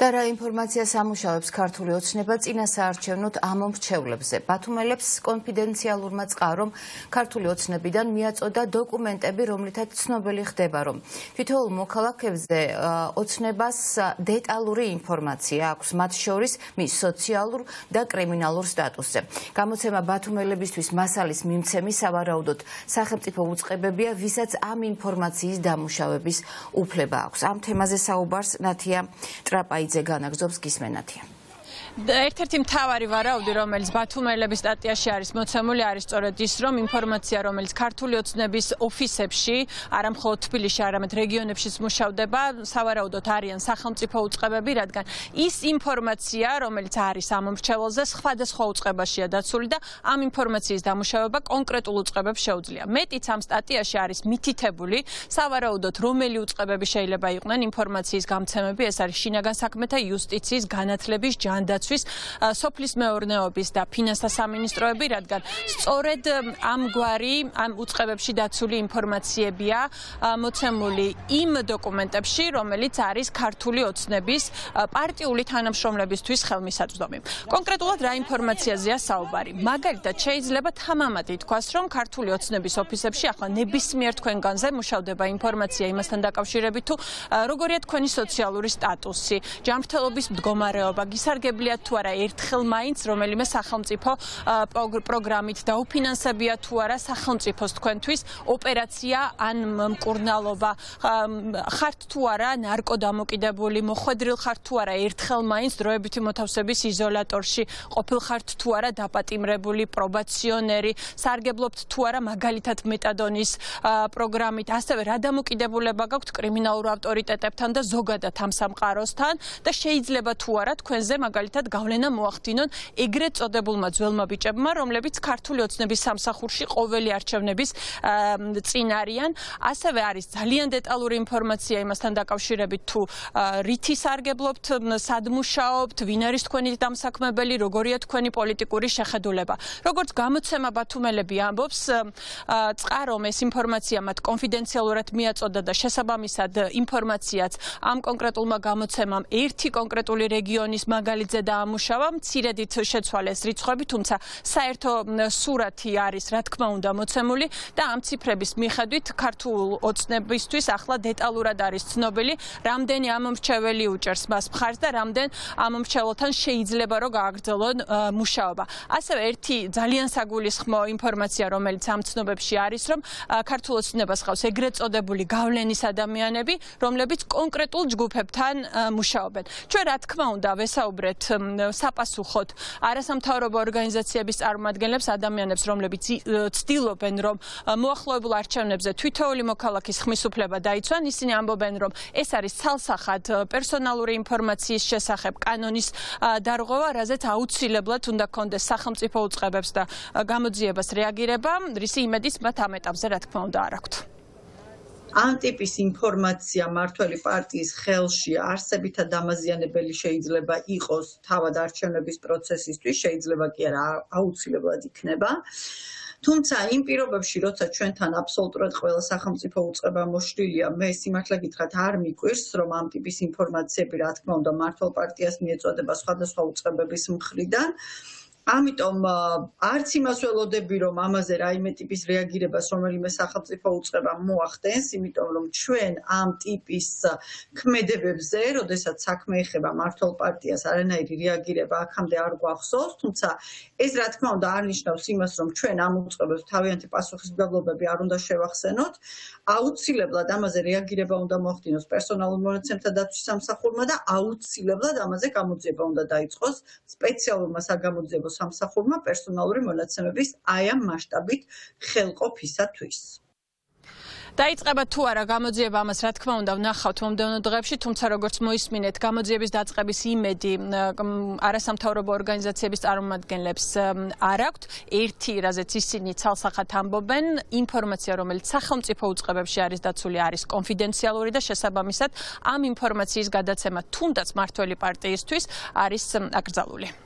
და რა ინფორმაციას ამუშავებს ქართული ოცნება წინასაარჩევნოდ ამომრჩევლებზე. ბათუმელებს კონფიდენციალურმა წყარომ ქართული ოცნებიდან მიაწოდა დოკუმენტები, რომლითაც ცნობილი ხდება, რომ თითოეულ მოქალაქეებზე ოცნებას დეტალური ინფორმაცია აქვს, მათ შორის მის სოციალურ და კრიმინალურ სტატუსზე. გამოცემა ბათუმელებისთვის მასალის მიმცემი სავარაუდოდ სახელმწიფო უწყებებია, ვისაც ამ ინფორმაციის დამუშავების უფლება აქვს. ამ თემაზე საუბარს ნათია ტრაპაიძე განაგზობს, გისმენათია. ერთ-ერთი მთავარი ვარაუდი, რომელიც ბათუმელების სტატიაში არის მოცემული, არის სწორედ ის, რომ ინფორმაცია, რომელიც ქართული ოცნების ოფისებში, არა მხოლოდ თბილისში, არამედ რეგიონებშიც მუშავდება, სავარაუდოდ არიან სახელმწიფო უწყებები, რადგან ის ინფორმაცია, რომელიც არის ამომრჩეველზე, სხვადასხვა უწყებაშია დაცული და ამ ინფორმაციის დამუშავება კონკრეტულ უწყებებს შეუძლია. მეტიც ამ სტატიაში არის მითითებული, სავარაუდოდ რომელი უწყებები შეიძლება იყვნენ ინფორმაციის გამცემები, ეს არის შინაგან საქმეთა, იუსტიციის, განათლების, ჯანდაცვის, სოფლის მეურნეობის და ფინანსთა სამინისტროები, რადგან სწორედ ამგვარი ამ უწყებებში დაცული ინფორმაციებია მოცემული იმ დოკუმენტებში, რომელიც არის ქართული ოცნების პარტიული თანამშრომლებისთვის ხელმისაწვდომი. კონკრეტულად რა ინფორმაციაზეა საუბარი? მაგალითად, შეიძლება თამამად ითქვას, რომ ქართული ოცნების ოფისებში ახლა ნებისმიერ თქვენგანზე მუშავდება ინფორმაცია იმასთან დაკავშირებით, თუ როგორია თქვენი სოციალური სტატუსი, ჯანმრთელობის მდგომარეობა, გისარგებლია თუ არა ერთხელ მაინც რომელიმე სახელმწიფო პროგრამით დაუფინანსებია თუ არა სახელმწიფოს თქვენთვის ოპერაცია ან მკურნალობა, ხართ თუ არა ნარკოდამოკიდებული, მოხვედრილ ხართ თუ არა ერთხელ მაინც დროებითი მოთავსების იზოლატორში, ყოფილ ხართ თუ არა დაპატიმრებული, პრობაციონერი, სარგებლობთ თუ არა მაგალითად მეტადონის პროგრამით, ასევე რა დამოკიდებულება გაქვთ კრიმინალურ ავტორიტეტებთან და ზოგადად ამ სამყაროსთან და შეიძლება თუ არა თქვენზე მაგალითად გავლენა მოახდინონ ეგრეთ წოდებულმა ძველმა ბიჭებმა, რომლებიც ქართული ოცნების სამსახურში ყოველი არჩევნების წინ არიან. ასევე არის ძალიან დეტალური ინფორმაცია იმასთან დაკავშირებით, თუ რითი სარგებლობთ, სად მუშაობთ, ვინ არის თქვენი დამსაქმებელი, როგორია თქვენი პოლიტიკური შეხედულება. როგორც გამოცემა ბათუმელები ამბობს, წყარომ ეს ინფორმაცია მათ კონფიდენციალურად მიაწოდა და შესაბამისად ინფორმაციაც ამ კონკრეტულმა გამოცემამ ერთი კონკრეტული რეგიონის მაგალითზე დაამუშავა, მცირედით შეცვალეს რიცხვები, თუმცა საერთო სურათი არის, რა თქმა უნდა, მოცემული და ამ ციფრების მიხედვით ქართულ ოცნებისთვის ახლა დეტალურად არის ცნობილი, რამდენი ამომრჩეველი უჭერს მას მხარს და რამდენ ამომრჩეველთან შეიძლება რომ გააგრძელონ მუშაობა. ასევე ერთი ძალიან საგულისხმო ინფორმაცია, რომელიც ამ ცნობებში არის, რომ ქართულ ოცნებას ხავს ეგრეთ წოდებული გავლენის ადამიანები, რომლებიც კონკრეტულ ჯგუფებთან მუშაობენ. ჩვენ რა თქმა უნდა ვესაუბრეთ საპასუხოდ არასამთავრობო ორგანიზაციების წარმომადგენლებს, ადამიანებს, რომლებიც ცდილობენ, რომ მოახლოებულ არჩევნებზე თითოეული მოქალაქის ხმის უფლება დაიცვან. ისინი ამბობენ, რომ ეს არის ცალსახად პერსონალური ინფორმაციის შესახებ კანონის დარღვევა, რაზეც აუცილებლად უნდა კონდეს სახელმწიფო უწყებებს და გამოძიებას რეაგირება, რისი იმედიც მათ ამ ეტაპზე რა თქმა უნდა არ აქვთ. ამ ტიპის ინფორმაცია მართველი პარტიის ხელში არსებითად დამაზიანებელი შეიძლება იყოს თავად არჩევნების პროცესისთვის, შეიძლება კი არა აუცილებლად იქნება. თუმცა იმ პირობებში, როცა ჩვენთან აბსოლუტურად ყველა სახელმწიფო უწყება მოშლილია, მე სიმართლე გითხრათ არ მიკვირს, რომ ამ ტიპის ინფორმაციები, რა თქმა უნდა, მართლ პარტიას მიეწოდება სხვადასხვა უწყებების მხრიდან. ამიტომ არც იმას ველოდები, რომ ამაზე რაიმე ტიპის რეაგირებას რომელიმე სახელმწიფო უწყება მოახდენს, იმიტომ რომ ჩვენ ამ ტიპის ქმედებებზე, როდესაც საქმე ეხება მართლ პარტიას, არანაირი რეაგირება აქამდე არ გვახსოვს, თუმცა ეს რა თქმა უნდა არ ნიშნავს იმას, რომ ჩვენ ამ უწყებებს თავიანთი პასუხისმგებლობები არ უნდა შევახსენოთ. აუცილებლად ამაზე რეაგირება უნდა მოახდინოს პერსონალურ მონაცემთა დაცვის სამსახურმა და აუცილებლად ამაზე გამოძიება უნდა დაიწყოს სპეციალურმა საგამოძიებო სამსახურმა პერსონალური მონაცემების აი ამ მასშტაბით ხელყოფისათვის. დაიწყება თუ არა გამოძიება, ამას რა თქმა უნდა ვნახავთ მომდევნო დღეებში, თუმცა როგორც მოისმინეთ, გამოძიების დაწყების იმედი არასამთავრობო ორგანიზაციების წარმომადგენლებს არ აქვთ. ერთი, რაზეც ისინი ცალსახად ამბობენ, ინფორმაცია, რომელიც სახელმწიფო უწყებებში არის დაცული, არის კონფიდენციალური და შესაბამისად ამ ინფორმაციის გადაცემა თუნდაც მართველი პარტიისთვის არის აკრძალული.